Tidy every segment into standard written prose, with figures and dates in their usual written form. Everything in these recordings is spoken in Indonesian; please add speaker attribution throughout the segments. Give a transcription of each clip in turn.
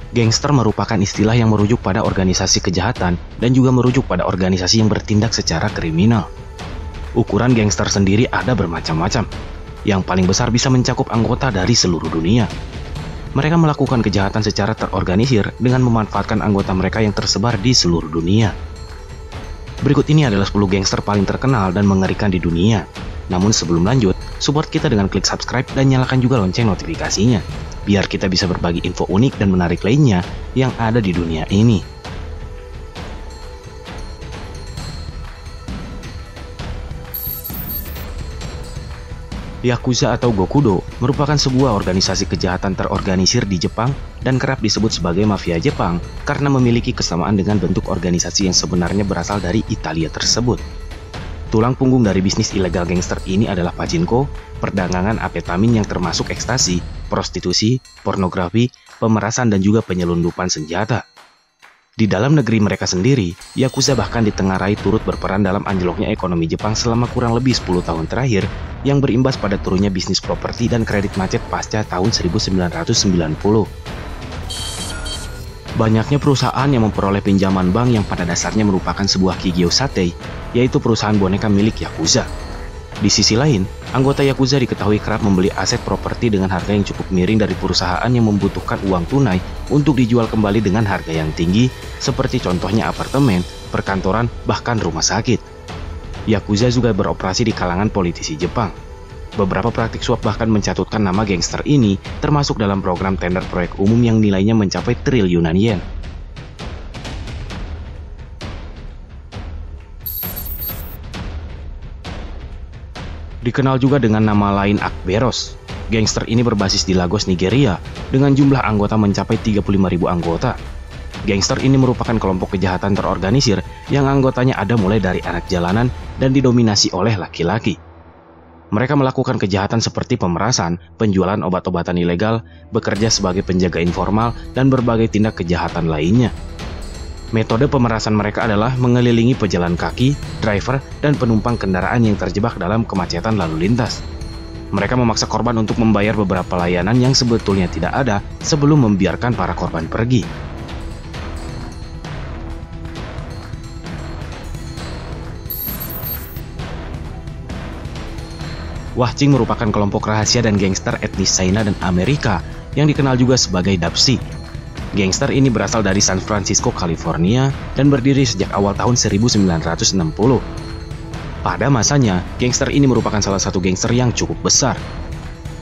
Speaker 1: Gangster merupakan istilah yang merujuk pada organisasi kejahatan dan juga merujuk pada organisasi yang bertindak secara kriminal. Ukuran gangster sendiri ada bermacam-macam. Yang paling besar bisa mencakup anggota dari seluruh dunia. Mereka melakukan kejahatan secara terorganisir dengan memanfaatkan anggota mereka yang tersebar di seluruh dunia. Berikut ini adalah 10 gangster paling terkenal dan mengerikan di dunia. Namun sebelum lanjut, support kita dengan klik subscribe dan nyalakan juga lonceng notifikasinya, biar kita bisa berbagi info unik dan menarik lainnya yang ada di dunia ini. Yakuza atau Gokudo merupakan sebuah organisasi kejahatan terorganisir di Jepang dan kerap disebut sebagai mafia Jepang karena memiliki kesamaan dengan bentuk organisasi yang sebenarnya berasal dari Italia tersebut. Tulang punggung dari bisnis ilegal gangster ini adalah pachinko, perdagangan amfetamin yang termasuk ekstasi, prostitusi, pornografi, pemerasan dan juga penyelundupan senjata. Di dalam negeri mereka sendiri, Yakuza bahkan ditengarai turut berperan dalam anjloknya ekonomi Jepang selama kurang lebih 10 tahun terakhir yang berimbas pada turunnya bisnis properti dan kredit macet pasca tahun 1990. Banyaknya perusahaan yang memperoleh pinjaman bank yang pada dasarnya merupakan sebuah Kigyo Satei, yaitu perusahaan boneka milik Yakuza. Di sisi lain, anggota Yakuza diketahui kerap membeli aset properti dengan harga yang cukup miring dari perusahaan yang membutuhkan uang tunai untuk dijual kembali dengan harga yang tinggi, seperti contohnya apartemen, perkantoran, bahkan rumah sakit. Yakuza juga beroperasi di kalangan politisi Jepang. Beberapa praktik suap bahkan mencatutkan nama gangster ini, termasuk dalam program tender proyek umum yang nilainya mencapai triliunan yen. Dikenal juga dengan nama lain Akberos. Gangster ini berbasis di Lagos, Nigeria, dengan jumlah anggota mencapai 35.000 anggota. Gangster ini merupakan kelompok kejahatan terorganisir yang anggotanya ada mulai dari anak jalanan dan didominasi oleh laki-laki. Mereka melakukan kejahatan seperti pemerasan, penjualan obat-obatan ilegal, bekerja sebagai penjaga informal, dan berbagai tindak kejahatan lainnya. Metode pemerasan mereka adalah mengelilingi pejalan kaki, driver, dan penumpang kendaraan yang terjebak dalam kemacetan lalu lintas. Mereka memaksa korban untuk membayar beberapa layanan yang sebetulnya tidak ada sebelum membiarkan para korban pergi. Wahching merupakan kelompok rahasia dan gangster etnis China dan Amerika yang dikenal juga sebagai Dapsi. Gangster ini berasal dari San Francisco, California, dan berdiri sejak awal tahun 1960. Pada masanya, gangster ini merupakan salah satu gangster yang cukup besar.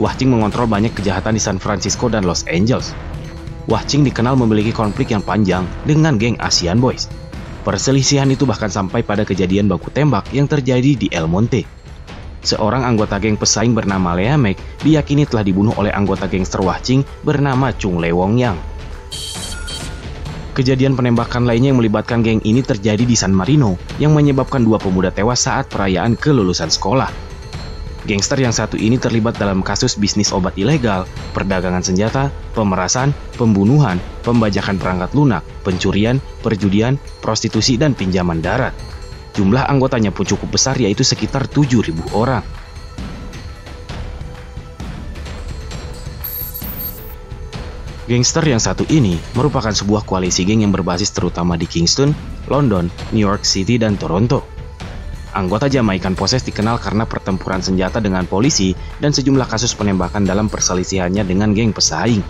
Speaker 1: Wahching mengontrol banyak kejahatan di San Francisco dan Los Angeles. Wahching dikenal memiliki konflik yang panjang dengan geng Asian Boys. Perselisihan itu bahkan sampai pada kejadian baku tembak yang terjadi di El Monte. Seorang anggota geng pesaing bernama Lea Meg diyakini telah dibunuh oleh anggota gangster Wahching bernama Chung Le Wong Yang. Kejadian penembakan lainnya yang melibatkan geng ini terjadi di San Marino yang menyebabkan 2 pemuda tewas saat perayaan kelulusan sekolah. Gangster yang satu ini terlibat dalam kasus bisnis obat ilegal, perdagangan senjata, pemerasan, pembunuhan, pembajakan perangkat lunak, pencurian, perjudian, prostitusi, dan pinjaman darat. Jumlah anggotanya pun cukup besar, yaitu sekitar 7.000 orang. Gangster yang satu ini merupakan sebuah koalisi geng yang berbasis terutama di Kingston, London, New York City, dan Toronto. Anggota Jamaican Possess dikenal karena pertempuran senjata dengan polisi dan sejumlah kasus penembakan dalam perselisihannya dengan geng pesaing.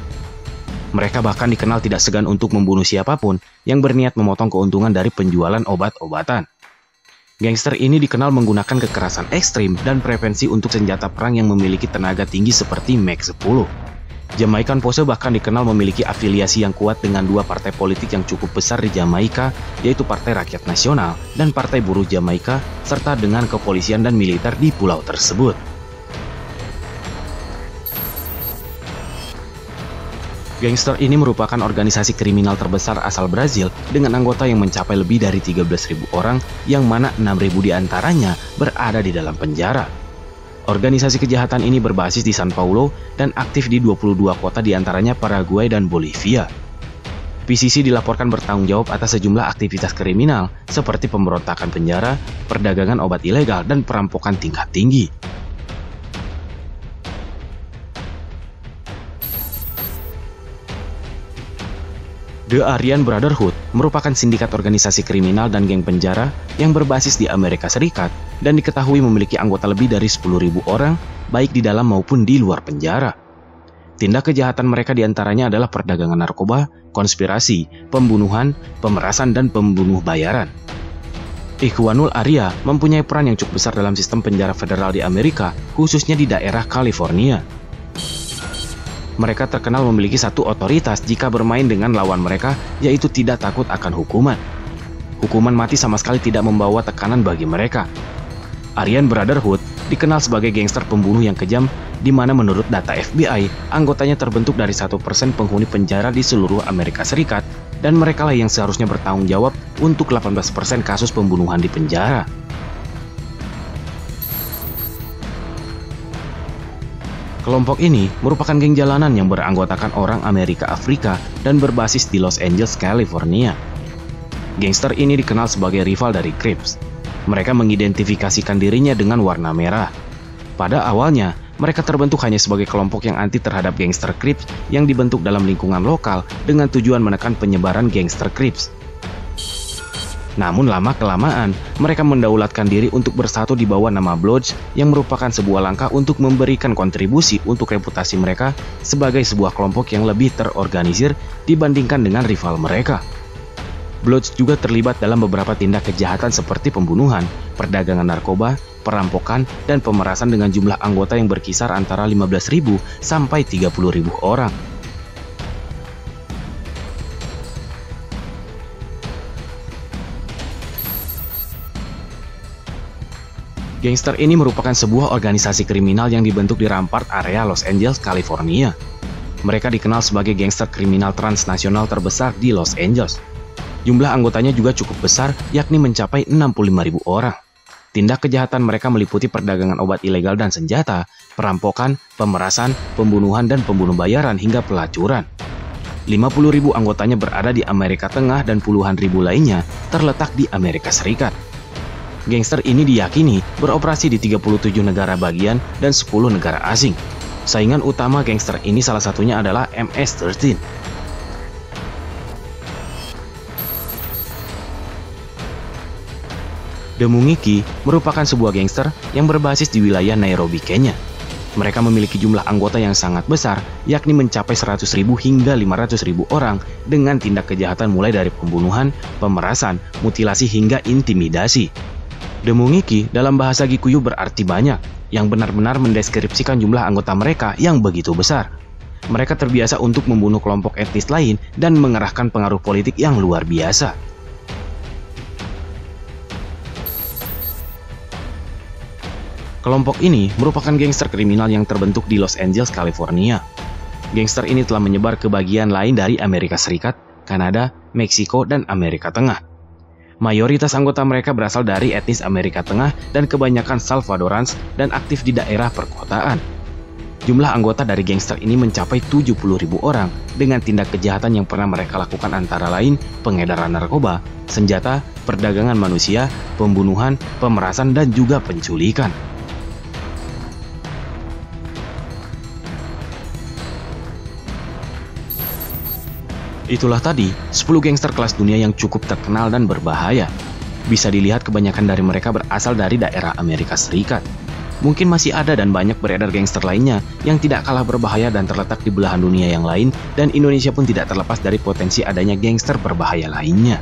Speaker 1: Mereka bahkan dikenal tidak segan untuk membunuh siapapun yang berniat memotong keuntungan dari penjualan obat-obatan. Gangster ini dikenal menggunakan kekerasan ekstrim dan prevensi untuk senjata perang yang memiliki tenaga tinggi seperti Mag-10. Jamaican Posse bahkan dikenal memiliki afiliasi yang kuat dengan 2 partai politik yang cukup besar di Jamaika, yaitu Partai Rakyat Nasional dan Partai Buruh Jamaika, serta dengan kepolisian dan militer di pulau tersebut. Gangster ini merupakan organisasi kriminal terbesar asal Brazil dengan anggota yang mencapai lebih dari 13.000 orang, yang mana 6.000 diantaranya berada di dalam penjara. Organisasi kejahatan ini berbasis di San Paulo dan aktif di 22 kota diantaranya Paraguay dan Bolivia. PCC dilaporkan bertanggung jawab atas sejumlah aktivitas kriminal seperti pemberontakan penjara, perdagangan obat ilegal, dan perampokan tingkat tinggi. The Aryan Brotherhood merupakan sindikat organisasi kriminal dan geng penjara yang berbasis di Amerika Serikat dan diketahui memiliki anggota lebih dari 10.000 orang, baik di dalam maupun di luar penjara. Tindak kejahatan mereka diantaranya adalah perdagangan narkoba, konspirasi, pembunuhan, pemerasan, dan pembunuh bayaran. Ikhwanul Arya mempunyai peran yang cukup besar dalam sistem penjara federal di Amerika, khususnya di daerah California. Mereka terkenal memiliki satu otoritas jika bermain dengan lawan mereka, yaitu tidak takut akan hukuman. Hukuman mati sama sekali tidak membawa tekanan bagi mereka. Aryan Brotherhood dikenal sebagai gangster pembunuh yang kejam, di mana menurut data FBI, anggotanya terbentuk dari 1% penghuni penjara di seluruh Amerika Serikat, dan merekalah yang seharusnya bertanggung jawab untuk 18% kasus pembunuhan di penjara. Kelompok ini merupakan geng jalanan yang beranggotakan orang Amerika Afrika dan berbasis di Los Angeles, California. Gangster ini dikenal sebagai rival dari Crips. Mereka mengidentifikasikan dirinya dengan warna merah. Pada awalnya, mereka terbentuk hanya sebagai kelompok yang anti terhadap gangster Crips yang dibentuk dalam lingkungan lokal dengan tujuan menekan penyebaran gangster Crips. Namun lama-kelamaan, mereka mendaulatkan diri untuk bersatu di bawah nama Bloods yang merupakan sebuah langkah untuk memberikan kontribusi untuk reputasi mereka sebagai sebuah kelompok yang lebih terorganisir dibandingkan dengan rival mereka. Bloods juga terlibat dalam beberapa tindak kejahatan seperti pembunuhan, perdagangan narkoba, perampokan, dan pemerasan dengan jumlah anggota yang berkisar antara 15.000 sampai 30.000 orang. Gangster ini merupakan sebuah organisasi kriminal yang dibentuk di Rampart area Los Angeles, California. Mereka dikenal sebagai gangster kriminal transnasional terbesar di Los Angeles. Jumlah anggotanya juga cukup besar, yakni mencapai 65.000 orang. Tindak kejahatan mereka meliputi perdagangan obat ilegal dan senjata, perampokan, pemerasan, pembunuhan, dan pembunuh bayaran hingga pelacuran. 50.000 anggotanya berada di Amerika Tengah dan puluhan ribu lainnya terletak di Amerika Serikat. Gangster ini diyakini beroperasi di 37 negara bagian dan 10 negara asing. Saingan utama gangster ini salah satunya adalah MS-13. The Mungiki merupakan sebuah gangster yang berbasis di wilayah Nairobi, Kenya. Mereka memiliki jumlah anggota yang sangat besar, yakni mencapai 100.000 hingga 500.000 orang dengan tindak kejahatan mulai dari pembunuhan, pemerasan, mutilasi hingga intimidasi. The Mungiki dalam bahasa Gikuyu berarti banyak, yang benar-benar mendeskripsikan jumlah anggota mereka yang begitu besar. Mereka terbiasa untuk membunuh kelompok etnis lain dan mengerahkan pengaruh politik yang luar biasa. Kelompok ini merupakan gangster kriminal yang terbentuk di Los Angeles, California. Gangster ini telah menyebar ke bagian lain dari Amerika Serikat, Kanada, Meksiko, dan Amerika Tengah. Mayoritas anggota mereka berasal dari etnis Amerika Tengah dan kebanyakan Salvadorans dan aktif di daerah perkotaan. Jumlah anggota dari gangster ini mencapai 70.000 orang dengan tindak kejahatan yang pernah mereka lakukan antara lain pengedaran narkoba, senjata, perdagangan manusia, pembunuhan, pemerasan, dan juga penculikan. Itulah tadi 10 gangster kelas dunia yang cukup terkenal dan berbahaya. Bisa dilihat kebanyakan dari mereka berasal dari daerah Amerika Serikat. Mungkin masih ada dan banyak beredar gangster lainnya yang tidak kalah berbahaya dan terletak di belahan dunia yang lain, dan Indonesia pun tidak terlepas dari potensi adanya gangster berbahaya lainnya.